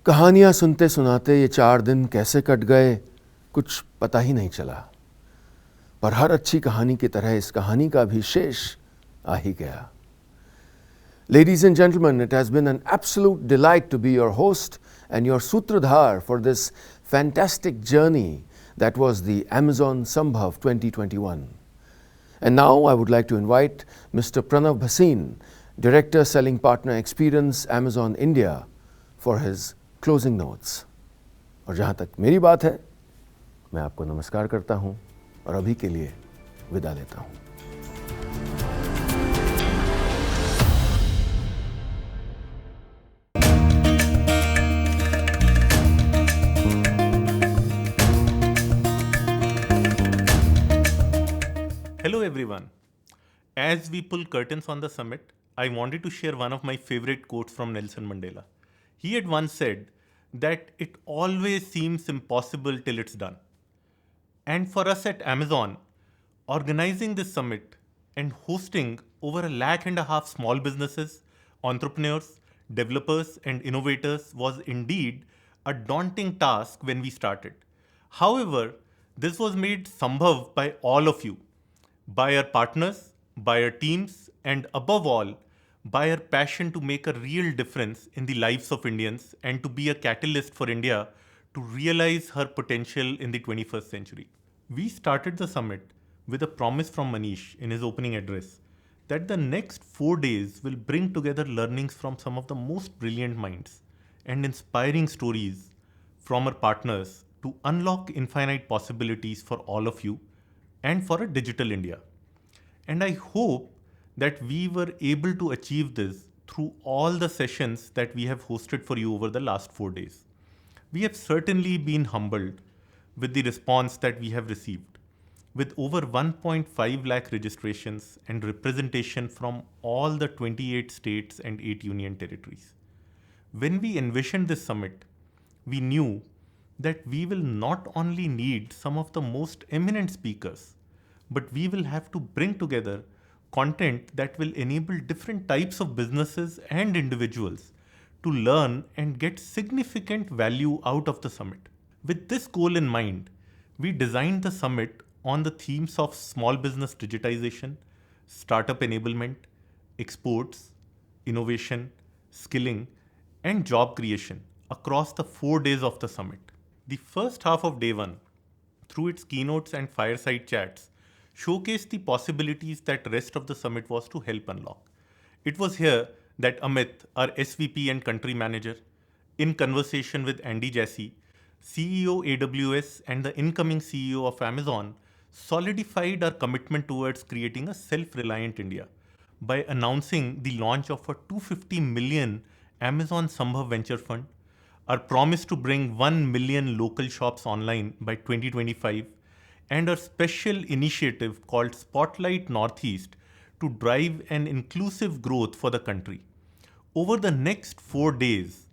कहानियाँ सुनते सुनाते ये 4 दिन कैसे कट गए कुछ पता ही नहीं चला। पर हर अच्छी कहानी की तरह इस कहानी का भी शेष आ ही गया। Ladies and gentlemen, it has been an absolute delight to be your host and your sutradhar for this fantastic journey that was the Amazon Sambhav 2021. And now I would like to invite Mr. Pranav Bhasin, Director Selling Partner Experience Amazon India, for his closing notes. और जहाँ तक मेरी बात है, मैं आपको नमस्कार करता हूँ और अभी के लिए विदा लेता हूँ। Hello everyone. As we pull curtains on the summit, I wanted to share one of my favorite quotes from Nelson Mandela. He had once said that it always seems impossible till it's done. And for us at Amazon, organizing this summit and hosting over 1.5 lakh small businesses, entrepreneurs, developers, and innovators was indeed a daunting task when we started. However, this was made sambhav by all of you, by our partners, by our teams, and above all, by our passion to make a real difference in the lives of Indians and to be a catalyst for India to realize her potential in the 21st century. We started the summit with a promise from Manish in his opening address that the next 4 days will bring together learnings from some of the most brilliant minds and inspiring stories from our partners to unlock infinite possibilities for all of you and for a digital India. And I hope that we were able to achieve this through all the sessions that we have hosted for you over the last 4 days. We have certainly been humbled with the response that we have received, with over 1.5 lakh registrations and representation from all the 28 states and 8 union territories. When we envisioned this summit, we knew that we will not only need some of the most eminent speakers, but we will have to bring together content that will enable different types of businesses and individuals to learn and get significant value out of the summit. With this goal in mind, we designed the summit on the themes of small business digitization, startup enablement, exports, innovation, skilling, and job creation across the 4 days of the summit. The first half of day one, through its keynotes and fireside chats, showcased the possibilities that rest of the summit was to help unlock. It was here that Amit, our SVP and country manager, in conversation with Andy Jassy, CEO AWS and the incoming CEO of Amazon, solidified our commitment towards creating a self-reliant India by announcing the launch of a 250 million Amazon Sambhav Venture Fund, our promise to bring 1 million local shops online by 2025, and our special initiative called Spotlight Northeast to drive an inclusive growth for the country. Over the next 4 days,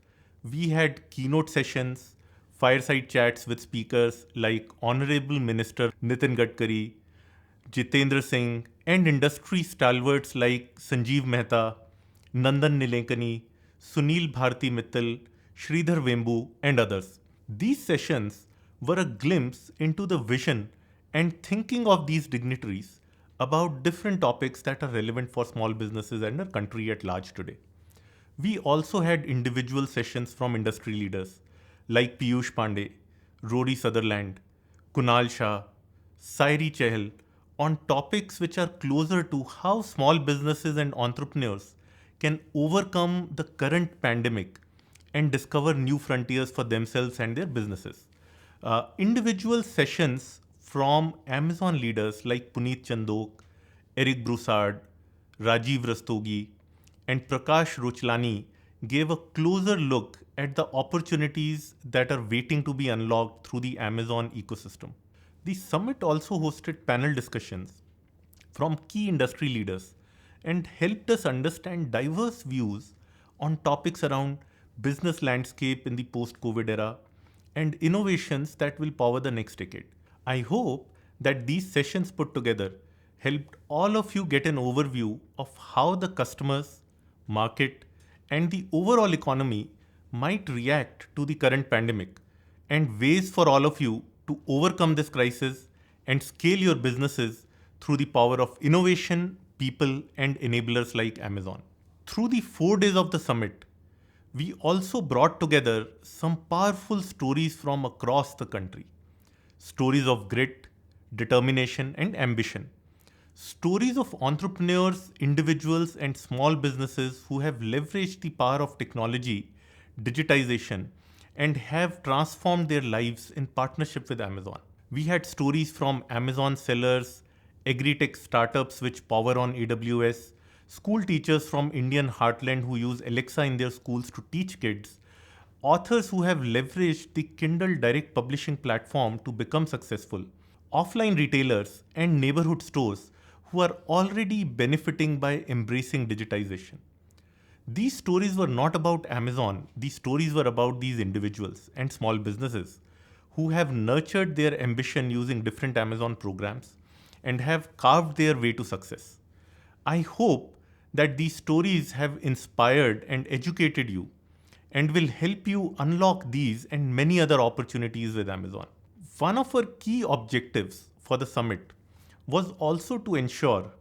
we had keynote sessions, fireside chats with speakers like Honorable Minister Nitin Gadkari, Jitendra Singh, and industry stalwarts like Sanjeev Mehta, Nandan Nilekani, Sunil Bharti Mittal, Sridhar Vembu, and others. These sessions were a glimpse into the vision and thinking of these dignitaries about different topics that are relevant for small businesses and our country at large today. We also had individual sessions from industry leaders like Piyush Pandey, Rory Sutherland, Kunal Shah, Sairi Chehal on topics which are closer to how small businesses and entrepreneurs can overcome the current pandemic and discover new frontiers for themselves and their businesses. Individual sessions from Amazon leaders like Puneet Chandok, Eric Broussard, Rajiv Rastogi, and Prakash Rochlani gave a closer look at the opportunities that are waiting to be unlocked through the Amazon ecosystem. The summit also hosted panel discussions from key industry leaders and helped us understand diverse views on topics around business landscape in the post-COVID era and innovations that will power the next decade. I hope that these sessions put together helped all of you get an overview of how the customers, market, and the overall economy might react to the current pandemic and ways for all of you to overcome this crisis and scale your businesses through the power of innovation, people, and enablers like Amazon. Through the 4 days of the summit, we also brought together some powerful stories from across the country. Stories of grit, determination, and ambition. Stories of entrepreneurs, individuals, and small businesses who have leveraged the power of technology, digitization, and have transformed their lives in partnership with Amazon. We had stories from Amazon sellers, agri-tech startups which power on AWS, school teachers from Indian heartland who use Alexa in their schools to teach kids, authors who have leveraged the Kindle Direct Publishing platform to become successful, offline retailers, and neighborhood stores who are already benefiting by embracing digitization. These stories were not about Amazon, these stories were about these individuals and small businesses who have nurtured their ambition using different Amazon programs and have carved their way to success. I hope that these stories have inspired and educated you and will help you unlock these and many other opportunities with Amazon. One of our key objectives for the summit was also to ensure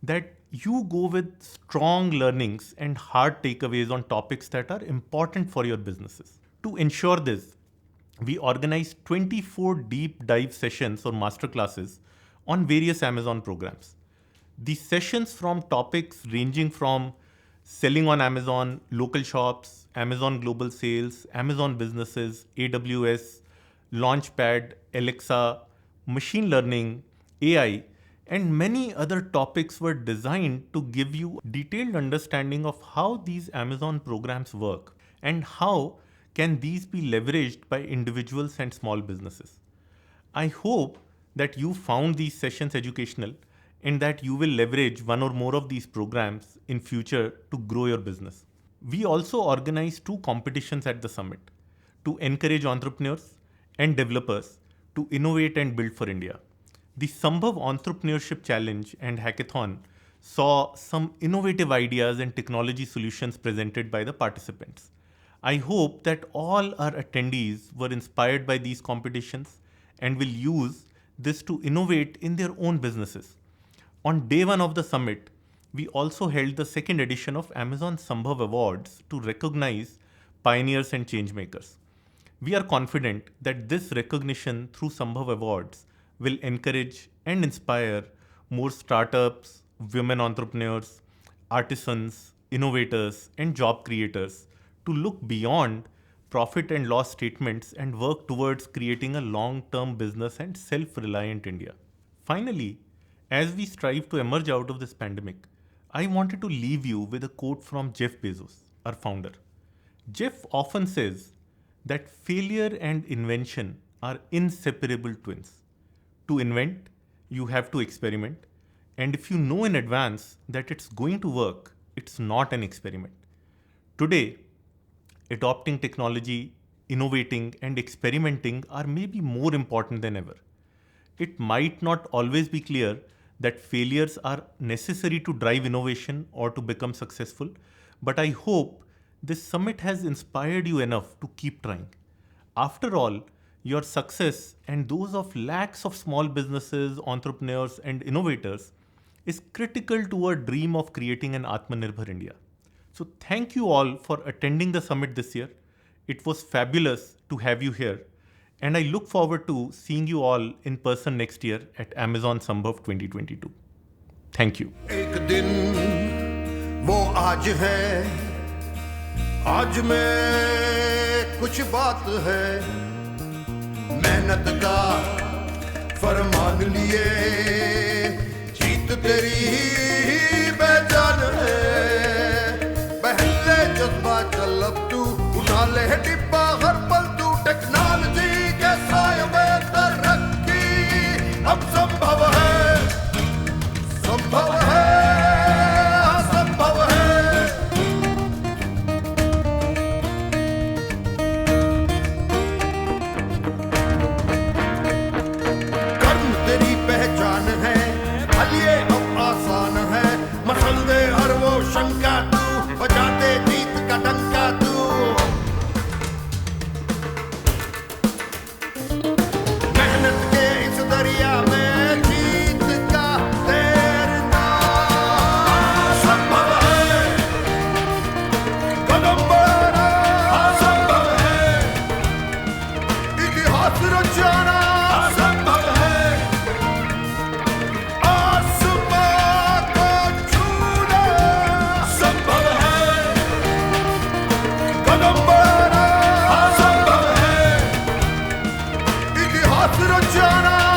that you go with strong learnings and hard takeaways on topics that are important for your businesses. To ensure this, we organized 24 deep dive sessions or masterclasses on various Amazon programs. These sessions from topics ranging from selling on Amazon, local shops, Amazon global sales, Amazon businesses, AWS, Launchpad, Alexa, machine learning, AI, and many other topics were designed to give you a detailed understanding of how these Amazon programs work and how can these be leveraged by individuals and small businesses. I hope that you found these sessions educational and that you will leverage one or more of these programs in future to grow your business. We also organized 2 competitions at the summit to encourage entrepreneurs and developers to innovate and build for India. The Sambhav Entrepreneurship Challenge and Hackathon saw some innovative ideas and technology solutions presented by the participants. I hope that all our attendees were inspired by these competitions and will use this to innovate in their own businesses. On day 1 of the summit, we also held the 2nd edition of Amazon Sambhav Awards to recognize pioneers and changemakers. We are confident that this recognition through Sambhav Awards will encourage and inspire more startups, women entrepreneurs, artisans, innovators, and job creators to look beyond profit and loss statements and work towards creating a long-term business and self-reliant India. Finally, as we strive to emerge out of this pandemic, I wanted to leave you with a quote from Jeff Bezos, our founder. Jeff often says that failure and invention are inseparable twins. To invent, you have to experiment. And if you know in advance that it's going to work, it's not an experiment. Today, adopting technology, innovating, and experimenting are maybe more important than ever. It might not always be clear that failures are necessary to drive innovation or to become successful, but I hope this summit has inspired you enough to keep trying. After all, your success and those of lakhs of small businesses, entrepreneurs, and innovators is critical to our dream of creating an Atmanirbhar India. So thank you all for attending the summit this year. It was fabulous to have you here. And I look forward to seeing you all in person next year at Amazon Sambhav 2022. Thank you. एक दिन वो आज है, आज में कुछ बात है, मेहनत का फरमान लिए, जीत तेरी ही पहचान है, पहले जज्बा चल अब तू उठा ले डिब्बा हर पल तू टेक्नोलॉजी के साए में तरक्की अब संभव है, संभव है, संभव है। कर्म तेरी पहचान है, हलिए अब आसान है, मसल दे हर वो शंका तू, बजा दे जीत का डंका तू, आसरो जाना